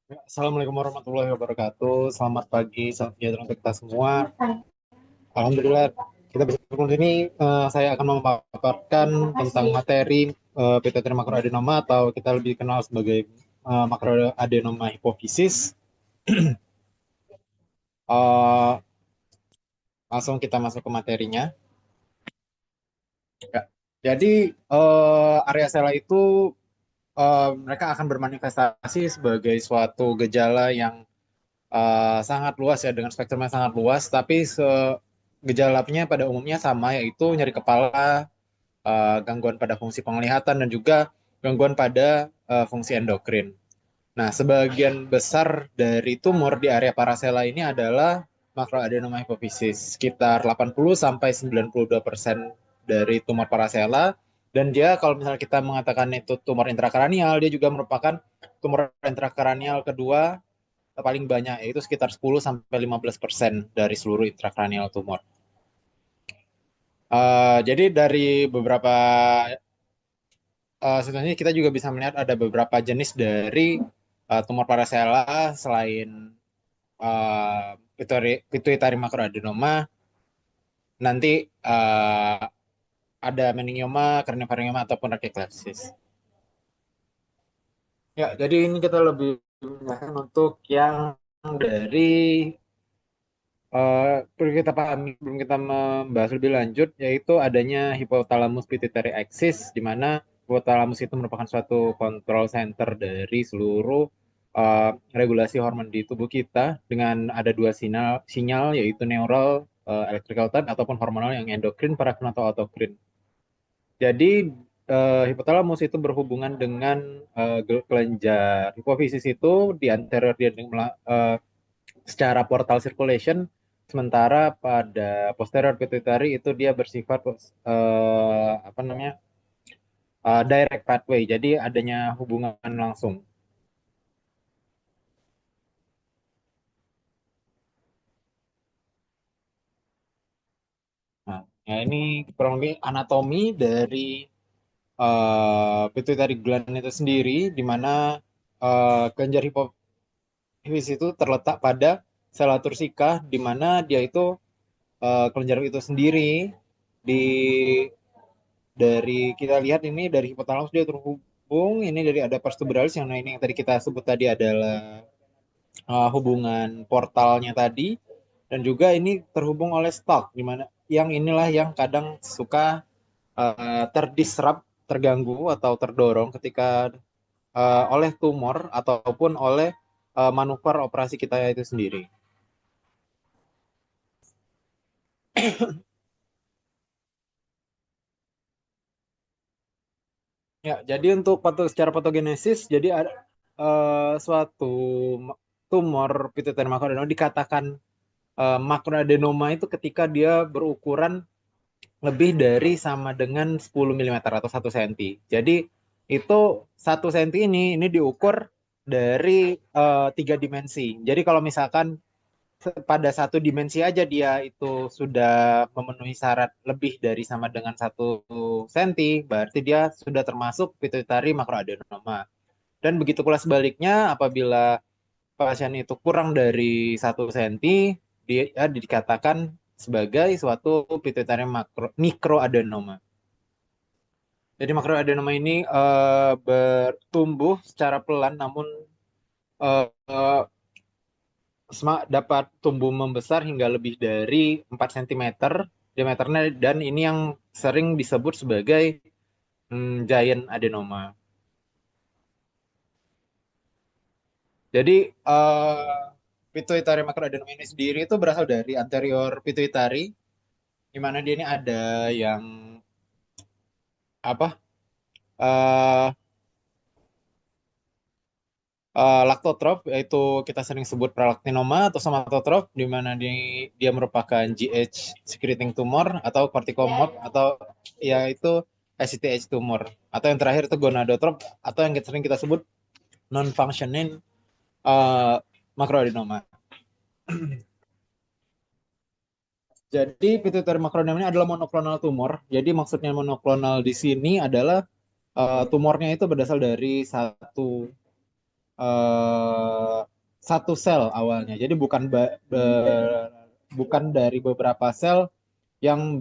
Assalamualaikum warahmatullahi wabarakatuh. Selamat pagi, salam sejahtera untuk kita semua. Alhamdulillah, kita bisa berkumpul ini. Saya akan memaparkan tentang materi pituitary makroadenoma atau kita lebih kenal sebagai makroadenoma hipofisis. Eh, Langsung kita masuk ke materinya. Ya. Jadi area sela itu mereka akan bermanifestasi sebagai suatu gejala yang sangat luas ya dengan spektrum yang sangat luas, tapi gejalanya pada umumnya sama yaitu nyeri kepala, gangguan pada fungsi penglihatan dan juga gangguan pada fungsi endokrin. Nah, sebagian besar dari tumor di area parasela ini adalah makroadenoma hipofisis, sekitar 80 sampai 92% dari tumor parasela. Dan dia kalau misalnya kita mengatakan itu tumor intrakranial, dia juga merupakan tumor intrakranial kedua paling banyak, yaitu sekitar 10 sampai 15% dari seluruh intrakranial tumor. Jadi dari beberapa situasi kita juga bisa melihat ada beberapa jenis dari tumor parasela selain pituitary makroadenoma. Nanti ada meningioma, craniofaryngoma ataupun rakieklepsis. Ya, jadi ini kita lebih menjelaskan untuk yang dari perlu kita pahami sebelum kita membahas lebih lanjut, yaitu adanya hipotalamus pituitary axis, di mana hipotalamus itu merupakan suatu control center dari seluruh regulasi hormon di tubuh kita dengan ada dua sinyal yaitu neural electrical type ataupun hormonal yang endokrin, parakrin atau autokrin. Jadi hipotalamus itu berhubungan dengan kelenjar hipofisis itu di anterior dia secara portal circulation, sementara pada posterior pituitary itu dia bersifat apa namanya direct pathway, jadi adanya hubungan langsung. Nah, ya ini kurang lebih anatomi dari pituitary gland itu sendiri, di mana kelenjar hipofis itu terletak pada sela tursika, di mana dia itu kelenjar itu sendiri di dari kita lihat ini dari hipotalamus dia terhubung ini dari ada pars tuberalis yang ini yang tadi kita sebut tadi adalah hubungan portalnya tadi, dan juga ini terhubung oleh stalk di mana yang inilah yang kadang suka terdisrupt, terganggu atau terdorong ketika oleh tumor ataupun oleh manuver operasi kita itu sendiri. Ya, jadi untuk secara patogenesis, jadi ada suatu tumor pituitary makroadenoma dikatakan makroadenoma itu ketika dia berukuran lebih dari sama dengan 10 mm atau 1 cm. Jadi itu 1 cm ini diukur dari 3 dimensi. Jadi kalau misalkan pada 1 dimensi aja dia itu sudah memenuhi syarat lebih dari sama dengan 1 cm, berarti dia sudah termasuk pituitary makroadenoma. Dan begitu pula sebaliknya, apabila pasien itu kurang dari 1 cm, dia dikatakan sebagai suatu pituitary mikroadenoma. Jadi makroadenoma ini bertumbuh secara pelan, namun eh, dapat tumbuh membesar hingga lebih dari 4 cm diameternya, dan ini yang sering disebut sebagai giant adenoma. Jadi pituitary macroadenoma ini sendiri itu berasal dari anterior pituitary, di mana dia ini ada yang apa uh, laktotrop, yaitu kita sering sebut pralaktinoma, atau somatotrop di mana dia merupakan GH secreting tumor atau corticomorph, atau yaitu SCTH tumor, atau yang terakhir itu gonadotrop atau yang sering kita sebut non functioning makroadenoma. Jadi pituitary makroadenoma ini adalah monoklonal tumor. Jadi maksudnya monoklonal di sini adalah tumornya itu berasal dari satu eh, satu sel awalnya. Jadi bukan dari beberapa sel yang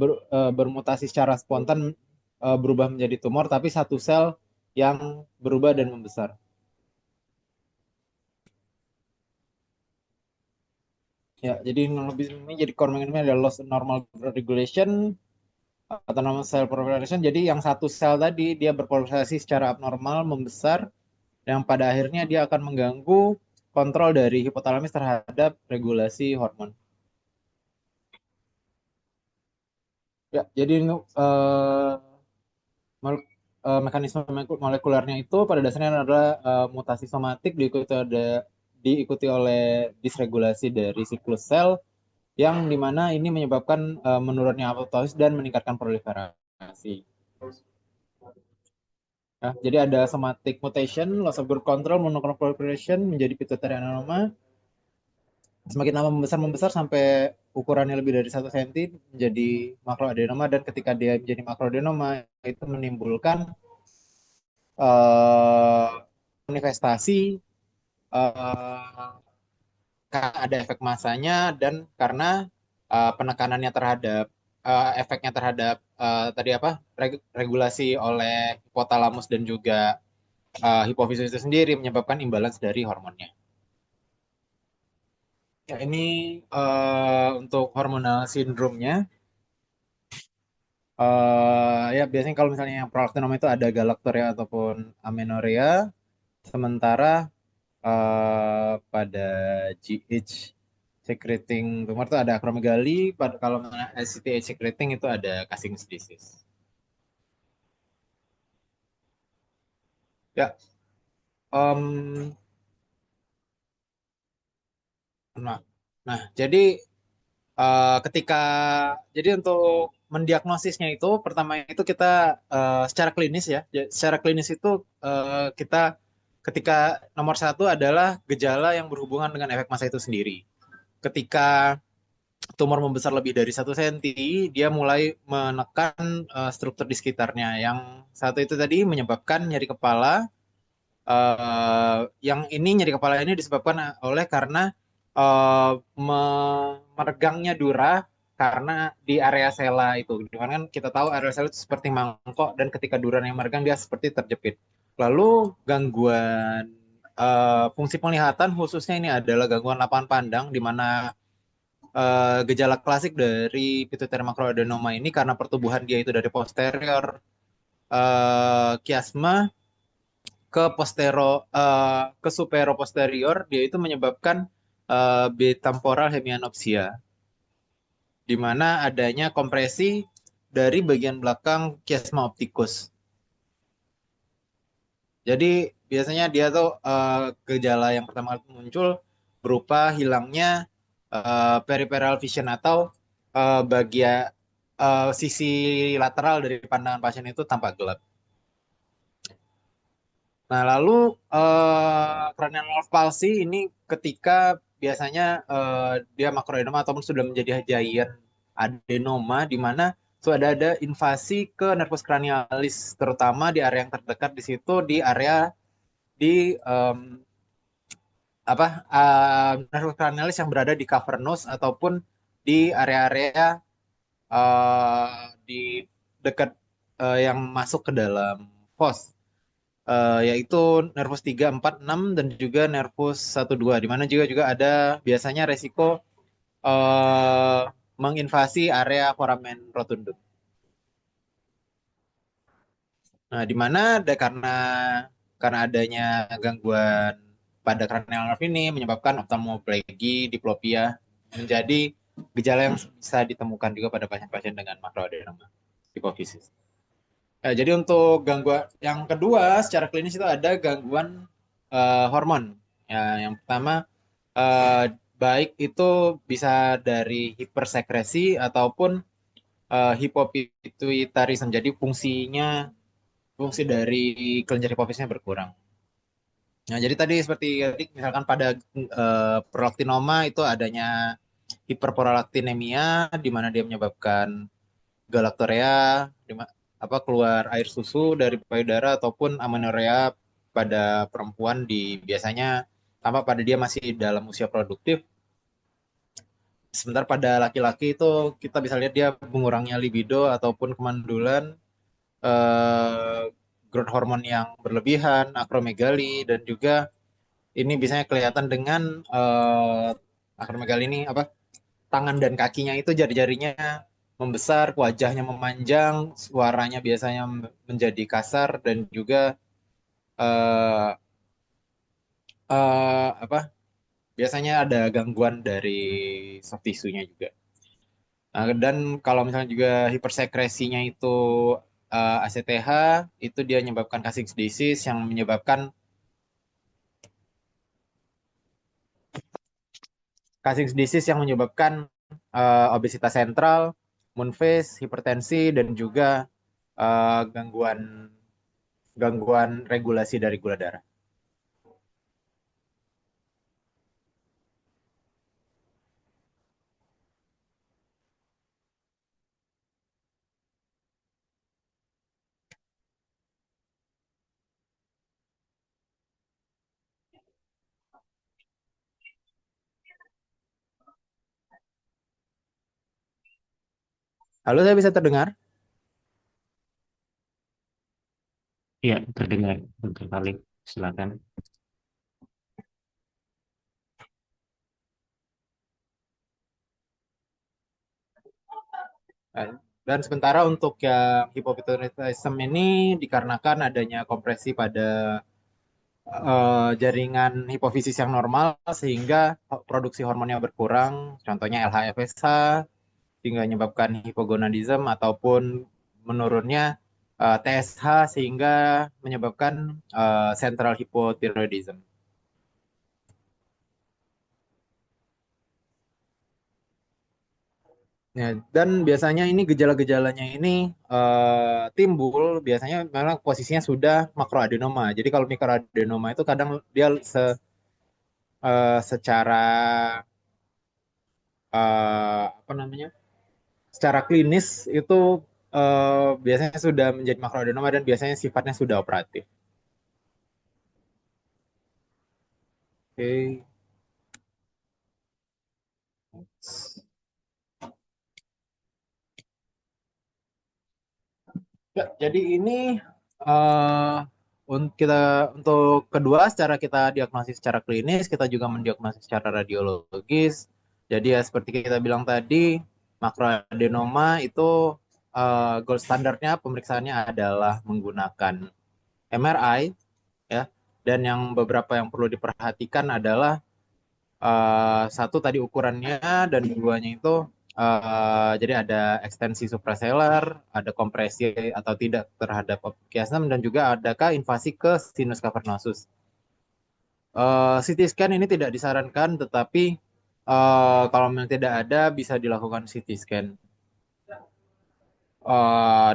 bermutasi secara spontan berubah menjadi tumor, tapi satu sel yang berubah dan membesar. Ya, jadi lebih ini jadi core ini adalah loss in normal growth regulation atau normal cell proliferation. Jadi yang satu sel tadi dia berproliferasi secara abnormal, membesar, yang pada akhirnya dia akan mengganggu kontrol dari hipotalamus terhadap regulasi hormon. Ya, jadi mekanisme molekulernya itu pada dasarnya adalah mutasi somatik diikuti oleh disregulasi dari siklus sel yang dimana ini menyebabkan menurunnya apoptosis dan meningkatkan proliferasi. Ya, jadi ada somatic mutation, loss of growth control, monoclonal proliferation menjadi pituitary adenoma. Semakin lama membesar sampai ukurannya lebih dari 1 cm menjadi makroadenoma, dan ketika dia menjadi makroadenoma itu menimbulkan uh, manifestasi uh, ada efek masanya, dan karena penekanannya terhadap efeknya terhadap tadi apa regulasi oleh hipotalamus dan juga hipofisis itu sendiri menyebabkan imbalance dari hormonnya. Ya, ini untuk hormonal sindromnya. Ya biasanya kalau misalnya yang prolaktinoma itu ada galaktoria ataupun amenorrhea, sementara pada GH secreting tumor itu ada acromegaly, pada kalau SCTH secreting itu ada Cushing's disease. Ya, em, nah, nah, jadi ketika jadi untuk mendiagnosisnya itu pertama itu kita secara klinis ya. Secara klinis itu kita ketika nomor satu adalah gejala yang berhubungan dengan efek massa itu sendiri. Ketika tumor membesar lebih dari 1 cm, dia mulai menekan struktur di sekitarnya. Yang satu itu tadi menyebabkan nyeri kepala. Yang ini nyeri kepala ini disebabkan oleh karena meregangnya dura karena di area sela itu. Dimana kan kita tahu area sela itu seperti mangkok, dan ketika duranya meregang dia seperti terjepit. Lalu gangguan fungsi penglihatan khususnya ini adalah gangguan lapangan pandang, di mana gejala klasik dari pituitary makroadenoma ini karena pertumbuhan dia itu dari posterior kiasma ke supero posterior, dia itu menyebabkan bitemporal hemianopsia, di mana adanya kompresi dari bagian belakang kiasma optikus. Jadi biasanya dia tuh gejala yang pertama kali muncul berupa hilangnya peripheral vision atau bagian sisi lateral dari pandangan pasien itu tampak gelap. Nah, lalu cranial nerve palsy ini ketika biasanya dia makroadenoma ataupun sudah menjadi giant adenoma, di mana sudah ada invasi ke nervus cranialis, terutama di area yang terdekat di situ, di area di nervus cranialis yang berada di cavernous ataupun di area-area di dekat yang masuk ke dalam foss, yaitu nervus 3, 4, 6 dan juga nervus 1, 2, di mana juga ada biasanya resiko eh, menginvasi area foramen rotundum. Nah, di mana ada karena adanya gangguan pada cranial nerve ini menyebabkan ophthalmoplegia, diplopia menjadi gejala yang bisa ditemukan juga pada pasien-pasien dengan makroadenoma hipofisis. Jadi untuk gangguan yang kedua secara klinis itu ada gangguan hormon. Ya, yang pertama eh, baik itu bisa dari hipersekresi ataupun hipopituitarisme. Jadi fungsi dari kelenjar hipofisnya berkurang. Nah, jadi tadi seperti misalkan pada prolaktinoma itu adanya hiperprolaktinemia, di mana dia menyebabkan galaktorea, keluar air susu dari payudara, ataupun amenorrhea pada perempuan biasanya tampak pada dia masih dalam usia produktif. Sementara pada laki-laki itu kita bisa lihat dia mengurangnya libido ataupun kemandulan, eh, growth hormon yang berlebihan, akromegali, dan juga ini biasanya kelihatan dengan akromegali ini apa? Tangan dan kakinya itu jari-jarinya membesar, wajahnya memanjang, suaranya biasanya menjadi kasar dan juga eh, apa? Biasanya ada gangguan dari soft tissue-nya juga. Nah, dan kalau misalnya juga hipersekresinya itu ACTH, itu dia menyebabkan Cushing's disease yang menyebabkan Cushing's disease yang menyebabkan obesitas sentral, moon phase, hipertensi, dan juga gangguan gangguan regulasi dari gula darah. Halo, saya bisa terdengar? Iya, terdengar. Untuk kali, silakan. Dan sementara untuk yang hypopituitarism ini dikarenakan adanya kompresi pada jaringan hipofisis yang normal sehingga produksi hormonnya berkurang, contohnya LH-FSH, sehingga menyebabkan hipogonadism ataupun menurunnya TSH sehingga menyebabkan central hypothyroidism. Ya, dan biasanya ini gejala-gejalanya ini timbul biasanya memang posisinya sudah makroadenoma. Jadi kalau mikroadenoma itu kadang dia secara apa namanya? Secara klinis itu biasanya sudah menjadi makroadenoma dan biasanya sifatnya sudah operatif. Oke. Ya, jadi ini eh kita untuk kedua secara kita diagnosis secara klinis, kita juga mendiagnosis secara radiologis. Jadi ya seperti kita bilang tadi, makroadenoma itu gold standarnya pemeriksaannya adalah menggunakan MRI ya. Dan yang beberapa yang perlu diperhatikan adalah satu tadi ukurannya dan duanya itu jadi ada ekstensi suprasellar, ada kompresi atau tidak terhadap chiasm dan juga adakah invasi ke sinus cavernosus. CT scan ini tidak disarankan, tetapi kalau memang tidak ada bisa dilakukan CT scan.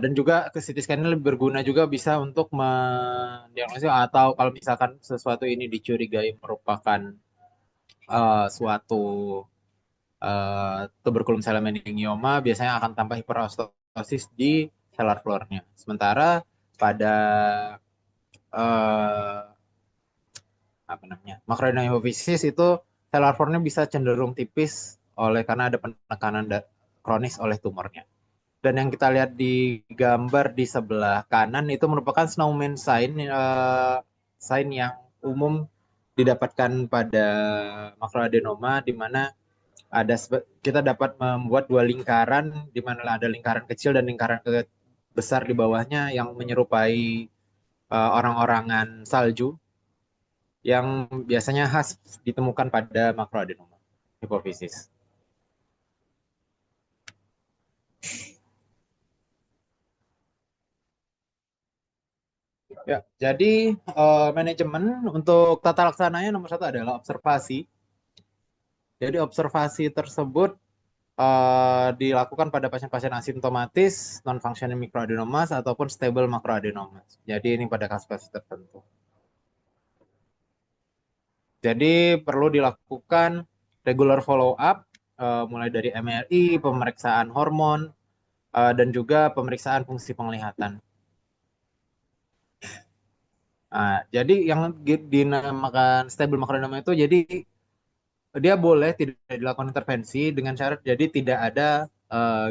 Dan juga ke CT scan ini lebih berguna juga bisa untuk mendiagnosis atau kalau misalkan sesuatu ini dicurigai merupakan suatu tuberculum meningioma biasanya akan tambah hiperostosis di cellular floor-nya. Sementara pada uh, apa namanya makroadenoma hypophysis itu cellular floor-nya bisa cenderung tipis oleh karena ada penekanan kronis oleh tumornya. Dan yang kita lihat di gambar di sebelah kanan itu merupakan snowman sign, sign yang umum didapatkan pada makroadenoma di mana kita dapat membuat dua lingkaran di mana ada lingkaran kecil dan lingkaran besar di bawahnya yang menyerupai orang-orangan salju yang biasanya khas ditemukan pada makroadenoma hipofisis. Ya, jadi manajemen untuk tata laksananya nomor satu adalah observasi. Jadi observasi tersebut dilakukan pada pasien-pasien asimptomatis, non-functioning microadenomas ataupun stable macroadenomas. Jadi ini pada kasus-kasus tertentu. Jadi perlu dilakukan regular follow up, mulai dari MRI, pemeriksaan hormon, dan juga pemeriksaan fungsi penglihatan. Jadi yang dinamakan stable makronoma itu jadi dia boleh tidak dilakukan intervensi dengan syarat jadi tidak ada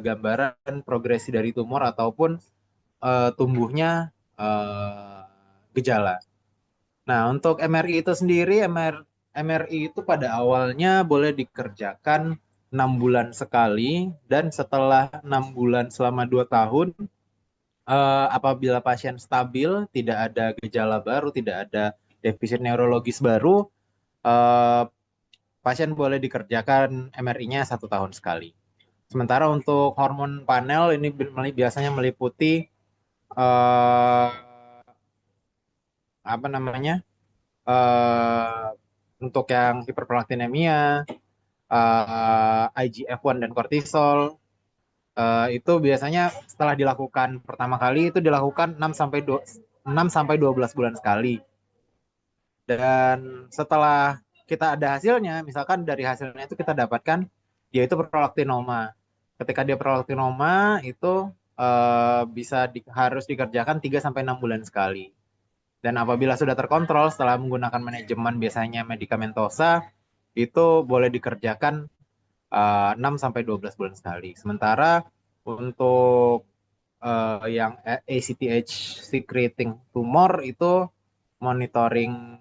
gambaran progresi dari tumor ataupun tumbuhnya eh, gejala. Nah, untuk MRI itu sendiri, MRI itu pada awalnya boleh dikerjakan 6 bulan sekali dan setelah 6 bulan selama 2 tahun, apabila pasien stabil, tidak ada gejala baru, tidak ada defisit neurologis baru, eh, pasien boleh dikerjakan MRI-nya 1 tahun sekali. Sementara untuk hormon panel ini biasanya meliputi eh, apa namanya eh, untuk yang hiperprolaktinemia, IGF-1 dan kortisol itu biasanya setelah dilakukan pertama kali itu dilakukan 6 sampai 12 bulan sekali. Dan setelah kita ada hasilnya, misalkan dari hasilnya itu kita dapatkan yaitu prolaktinoma. Ketika dia prolaktinoma itu harus dikerjakan 3 sampai 6 bulan sekali. Dan apabila sudah terkontrol setelah menggunakan manajemen biasanya medikamentosa, itu boleh dikerjakan 6 sampai 12 bulan sekali. Sementara untuk yang ACTH secreting tumor itu monitoring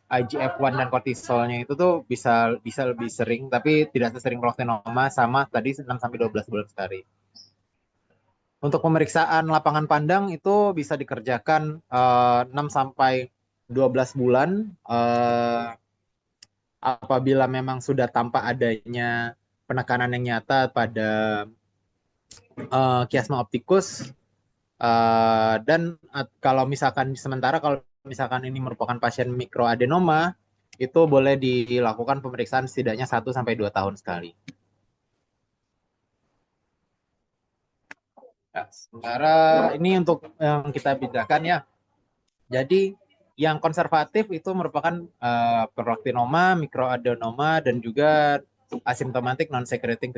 IGF-1 dan kortisolnya itu tuh bisa bisa lebih sering tapi tidak sesering prolaktinoma sama tadi 6 sampai 12 bulan sekali. Untuk pemeriksaan lapangan pandang itu bisa dikerjakan 6 sampai 12 bulan apabila memang sudah tampak adanya penekanan yang nyata pada kiasma optikus dan kalau misalkan kalau misalkan ini merupakan pasien mikroadenoma itu boleh dilakukan pemeriksaan setidaknya 1 sampai 2 tahun sekali. Ya, sementara ini untuk yang kita bedakan ya. Jadi yang konservatif itu merupakan prolaktinoma, mikroadenoma, dan juga asimptomatik non-secreting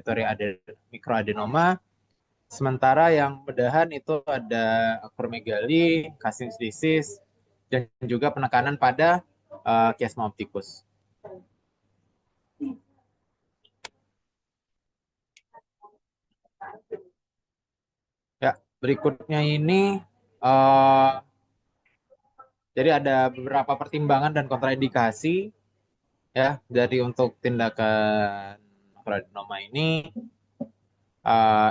mikroadenoma. Sementara yang bedahan itu ada akromegali, Cushing's disease, dan juga penekanan pada chiasma opticus. Ya, berikutnya ini uh, jadi ada beberapa pertimbangan dan kontraindikasi ya dari untuk tindakan makroadenoma ini.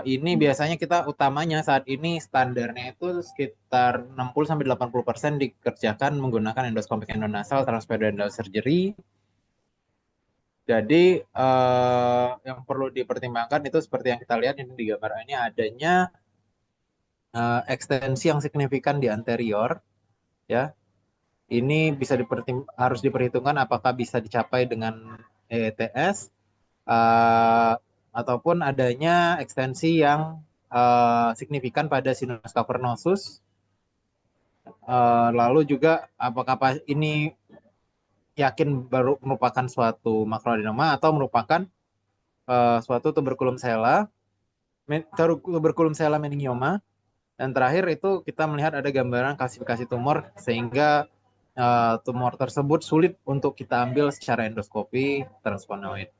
Ini biasanya kita utamanya saat ini standarnya itu sekitar 60-80% dikerjakan menggunakan endoscopic endonasal transperineal surgery. Jadi yang perlu dipertimbangkan itu seperti yang kita lihat ini di gambar ini adanya ekstensi yang signifikan di anterior ya. Ini harus diperhitungkan apakah bisa dicapai dengan EETS ataupun adanya ekstensi yang signifikan pada sinus cavernosus. Lalu juga apakah ini yakin baru merupakan suatu makroadenoma atau merupakan suatu tuberculum sela meningioma. Dan terakhir itu kita melihat ada gambaran klasifikasi tumor sehingga tumor tersebut sulit untuk kita ambil secara endoskopi transfonoid.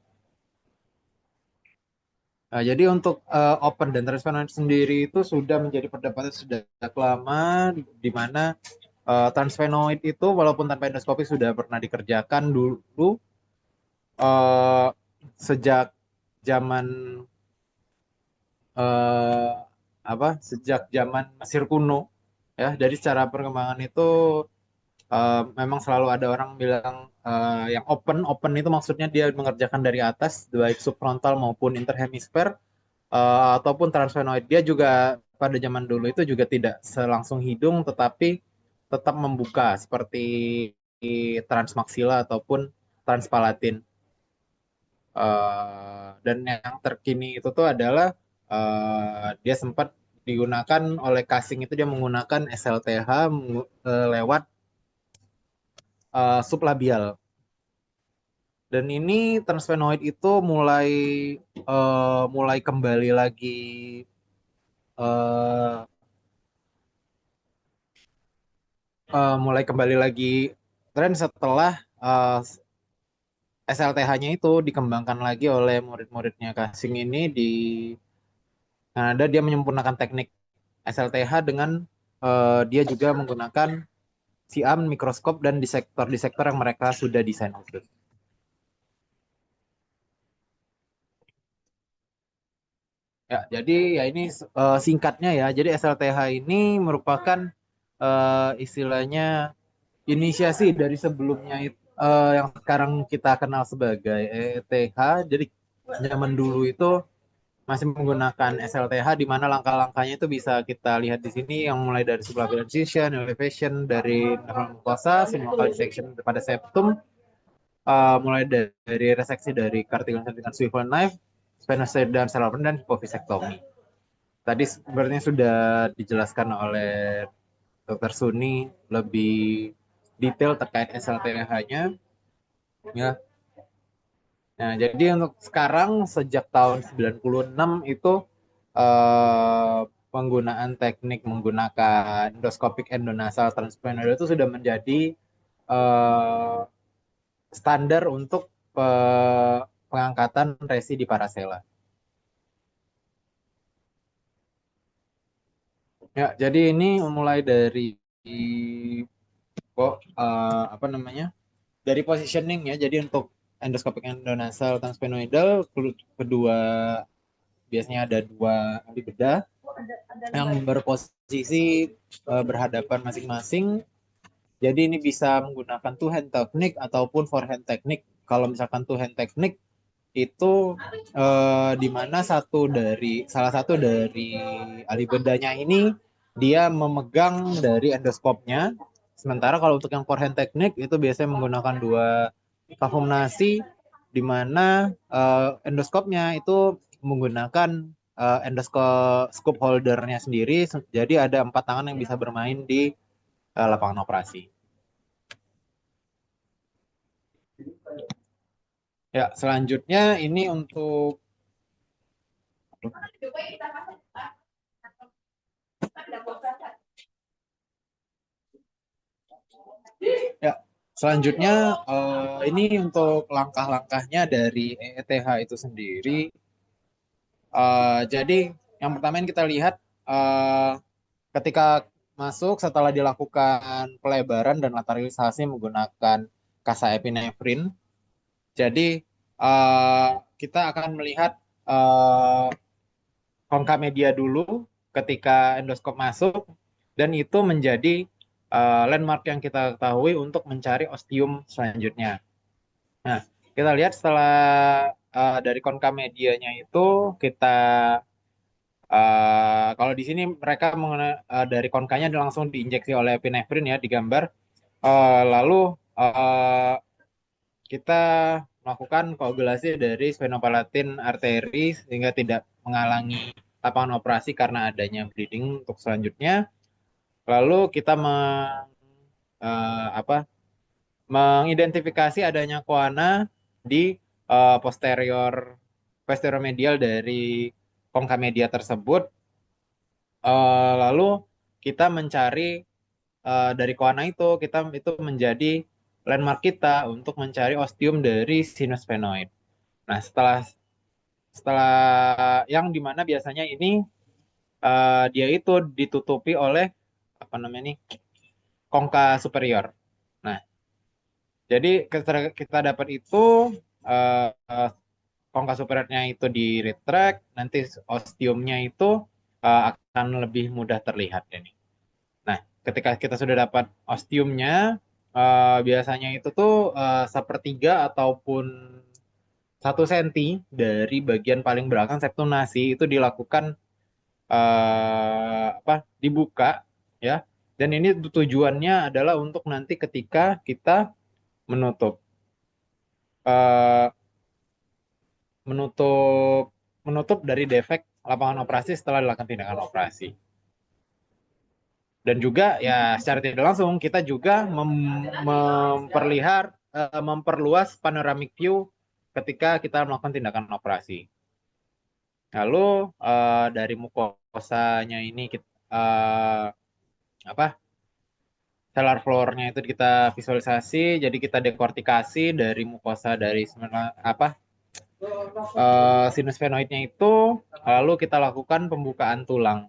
Jadi untuk open dan transfonoid sendiri itu sudah menjadi perdebatan sejak lama di mana transfenoid itu walaupun tanpa endoskopi sudah pernah dikerjakan dulu uh, sejak zaman uh, sejak zaman Mesir kuno ya. Jadi secara perkembangan itu memang selalu ada orang bilang yang open itu maksudnya dia mengerjakan dari atas baik subfrontal maupun interhemisfer ataupun transfenoid. Dia juga pada zaman dulu itu juga tidak selangsung hidung tetapi tetap membuka seperti transmaksila ataupun transpalatin. Dan yang terkini itu tuh adalah dia sempat digunakan oleh casing itu dia menggunakan SLTH lewat sublabial. Dan ini transfenoid itu mulai kembali lagi uh, mulai kembali lagi tren setelah SLTH-nya itu dikembangkan lagi oleh murid-muridnya Kasing ini di Kanada. Dia menyempurnakan teknik SLTH dengan dia juga menggunakan siam, mikroskop, dan disektor yang mereka sudah desain khusus. Ya, jadi ya ini singkatnya ya. Jadi SLTH ini merupakan istilahnya inisiasi dari sebelumnya yang sekarang kita kenal sebagai ETH. Jadi zaman dulu itu masih menggunakan SLTH di mana langkah-langkahnya itu bisa kita lihat di sini yang mulai dari subluxation, elevation dari mucosa, simulacral dissection pada septum, mulai dari reseksi dari cartilage dengan swivel knife, spinocerebellar dan cerebral dan hipofisektomi. Tadi sebenarnya sudah dijelaskan oleh Dr. Suni lebih detail terkait SLTH-nya ya. Nah, jadi untuk sekarang sejak tahun 96 itu eh, penggunaan teknik menggunakan endoscopic endonasal transplantar itu sudah menjadi eh, standar untuk pengangkatan resi di parasela. Ya, jadi ini mulai dari kok apa namanya? Dari positioning ya. Jadi untuk endoscopic endonasal transsphenoidal kedua biasanya ada dua ahli bedah yang berposisi berhadapan masing-masing. Jadi ini bisa menggunakan two hand technique ataupun forehand technique. Kalau misalkan two hand technique itu di mana salah satu dari ahli bedanya ini dia memegang dari endoskopnya. Sementara kalau untuk yang forehand technique itu biasanya menggunakan dua vakum nasi di mana endoskopnya itu menggunakan endoskop scoop holdernya sendiri. Jadi ada empat tangan yang bisa bermain di lapangan operasi. Ya, selanjutnya ini untuk ya, selanjutnya ini untuk langkah-langkahnya dari EETH itu sendiri. Jadi yang pertama yang kita lihat ketika masuk setelah dilakukan pelebaran dan lateralisasi menggunakan kasa epinefrin. Jadi eh, kita akan melihat eh, konka media dulu ketika endoskop masuk dan itu menjadi landmark yang kita ketahui untuk mencari ostium selanjutnya. Nah, kita lihat setelah dari konka medianya itu kita kalau di sini mereka dari konkanya langsung diinjeksi oleh epinefrin ya di gambar. Lalu uh, kita melakukan koagulasi dari sphenopalatine arteri sehingga tidak menghalangi lapangan operasi karena adanya bleeding untuk selanjutnya. Lalu kita apa, mengidentifikasi adanya koana di posterior posterior medial dari kongka media tersebut. Lalu kita mencari dari koana itu menjadi landmark kita untuk mencari ostium dari sinus sphenoid. Nah, setelah setelah yang dimana biasanya ini dia itu ditutupi oleh apa namanya nih kongka superior. Nah, jadi kita dapat itu uh, kongka superiornya itu di retract, nanti ostiumnya itu akan lebih mudah terlihat ini. Nah, ketika kita sudah dapat ostiumnya, biasanya itu tuh sepertiga ataupun 1 senti dari bagian paling belakang septum nasi itu dilakukan apa dibuka ya. Dan ini tujuannya adalah untuk nanti ketika kita menutup eh, menutup menutup dari defek lapangan operasi setelah dilakukan tindakan operasi. Dan juga ya secara tidak langsung kita juga memperluas panoramic view ketika kita melakukan tindakan operasi. Lalu dari mukosanya ini kita, apa sellar floor-nya itu kita visualisasi, jadi kita dekortikasi dari mukosa dari sinus sphenoidnya itu, lalu kita lakukan pembukaan tulang,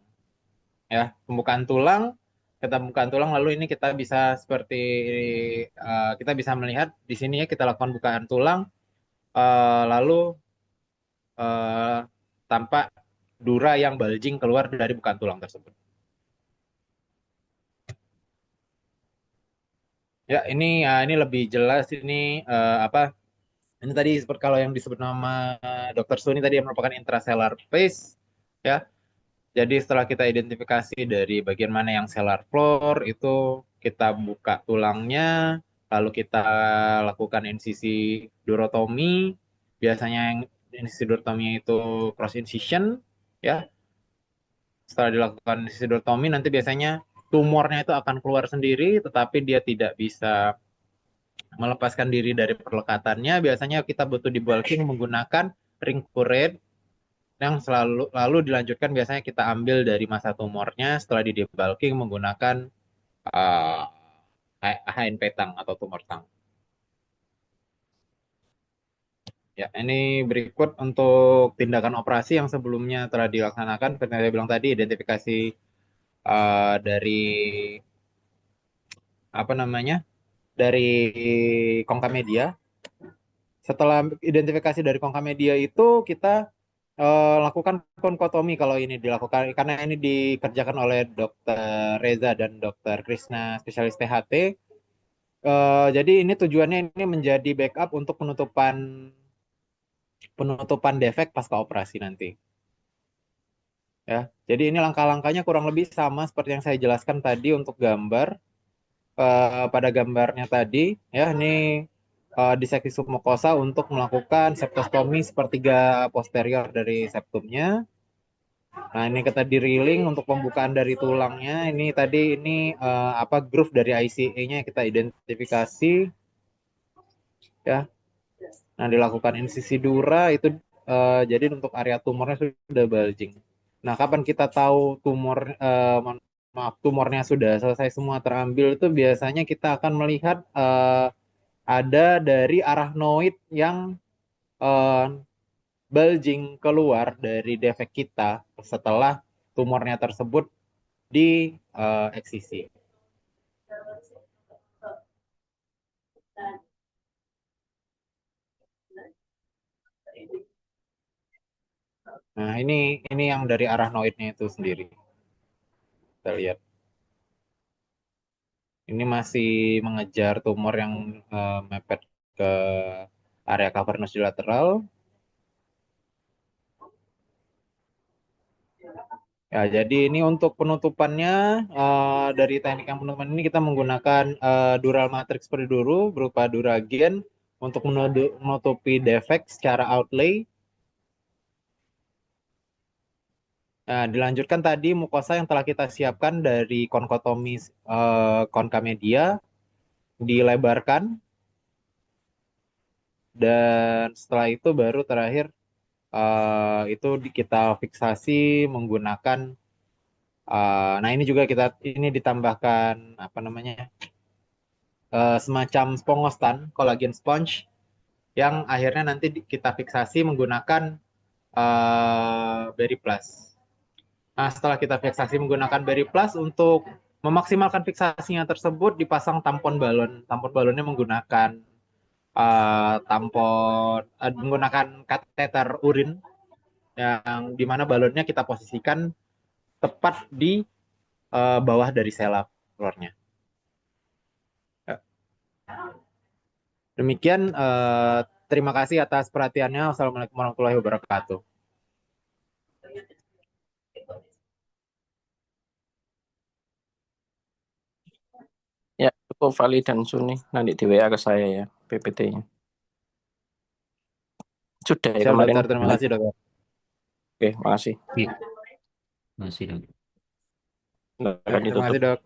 ya, pembukaan tulang, kita pembukaan tulang, lalu ini kita bisa seperti kita bisa melihat di sini ya kita lakukan bukaan tulang, lalu eh, tampak dura yang bulging keluar dari bukaan tulang tersebut. Ya, ini lebih jelas ini apa? Ini tadi seperti kalau yang disebut nama Dr. Su ini tadi yang merupakan intracellular phase, ya. Jadi setelah kita identifikasi dari bagian mana yang sellar floor, itu kita buka tulangnya, lalu kita lakukan insisi durotomi. Biasanya yang insisi durotomi itu cross incision, ya. Setelah dilakukan insisi durotomi, nanti biasanya tumornya itu akan keluar sendiri, tetapi dia tidak bisa melepaskan diri dari perlekatannya. Biasanya kita butuh debulking menggunakan ring curette yang selalu lalu dilanjutkan biasanya kita ambil dari masa tumornya setelah di debulking menggunakan uh, HNP tang atau tumor tang. Ya, ini berikut untuk tindakan operasi yang sebelumnya telah dilaksanakan. Seperti yang saya bilang tadi, identifikasi dari apa namanya dari kongka media. Setelah identifikasi dari kongka media itu kita lakukan konkotomi kalau ini dilakukan karena ini dikerjakan oleh Dokter Reza dan Dokter Krishna spesialis THT. Jadi ini tujuannya ini menjadi backup untuk penutupan penutupan defek pasca operasi nanti. Ya, jadi ini langkah-langkahnya kurang lebih sama seperti yang saya jelaskan tadi untuk gambar. Pada gambarnya tadi, ya ini diseksi submukosa untuk melakukan septostomi sepertiga posterior dari septumnya. Nah, ini kita diriling untuk pembukaan dari tulangnya. Ini tadi ini apa groove dari ICA-nya kita identifikasi, ya. Nah, dilakukan insisi dura itu jadi untuk area tumornya sudah bulging. Nah, kapan kita tahu maaf tumornya sudah selesai semua terambil itu biasanya kita akan melihat ada dari arachnoid yang eh, bulging keluar dari defek kita setelah tumornya tersebut di eksisi. Nah, ini yang dari arachnoidnya itu sendiri. Kita lihat. Ini masih mengejar tumor yang mepet ke area cavernous lateral. Ya, jadi ini untuk penutupannya dari teknik yang penutupan ini kita menggunakan dural matrix seperti dulu berupa duragen untuk menutupi defek secara outlay. Nah, dilanjutkan tadi mukosa yang telah kita siapkan dari konkotomi konka media dilebarkan dan setelah itu baru terakhir itu kita fiksasi menggunakan nah ini juga ini ditambahkan apa namanya semacam spongostan kolagen sponge yang akhirnya nanti kita fiksasi menggunakan Berry Plus. Nah, setelah kita fiksasi menggunakan Berry Plus untuk memaksimalkan fiksasinya tersebut dipasang tampon balon. Tampon balonnya menggunakan menggunakan kateter urin yang dimana balonnya kita posisikan tepat di bawah dari sela floornya. Demikian, terima kasih atas perhatiannya. Wassalamualaikum warahmatullahi wabarakatuh. Ya, cukup valid dan Suni. Nanti di WA ke saya ya, PPT-nya. Sudah ya Siap, kemarin. dokter. Terima kasih, dokter. Oke, makasih. Iya, masih dong. Nah, Ya, akan terima ditutup. kasih, dok.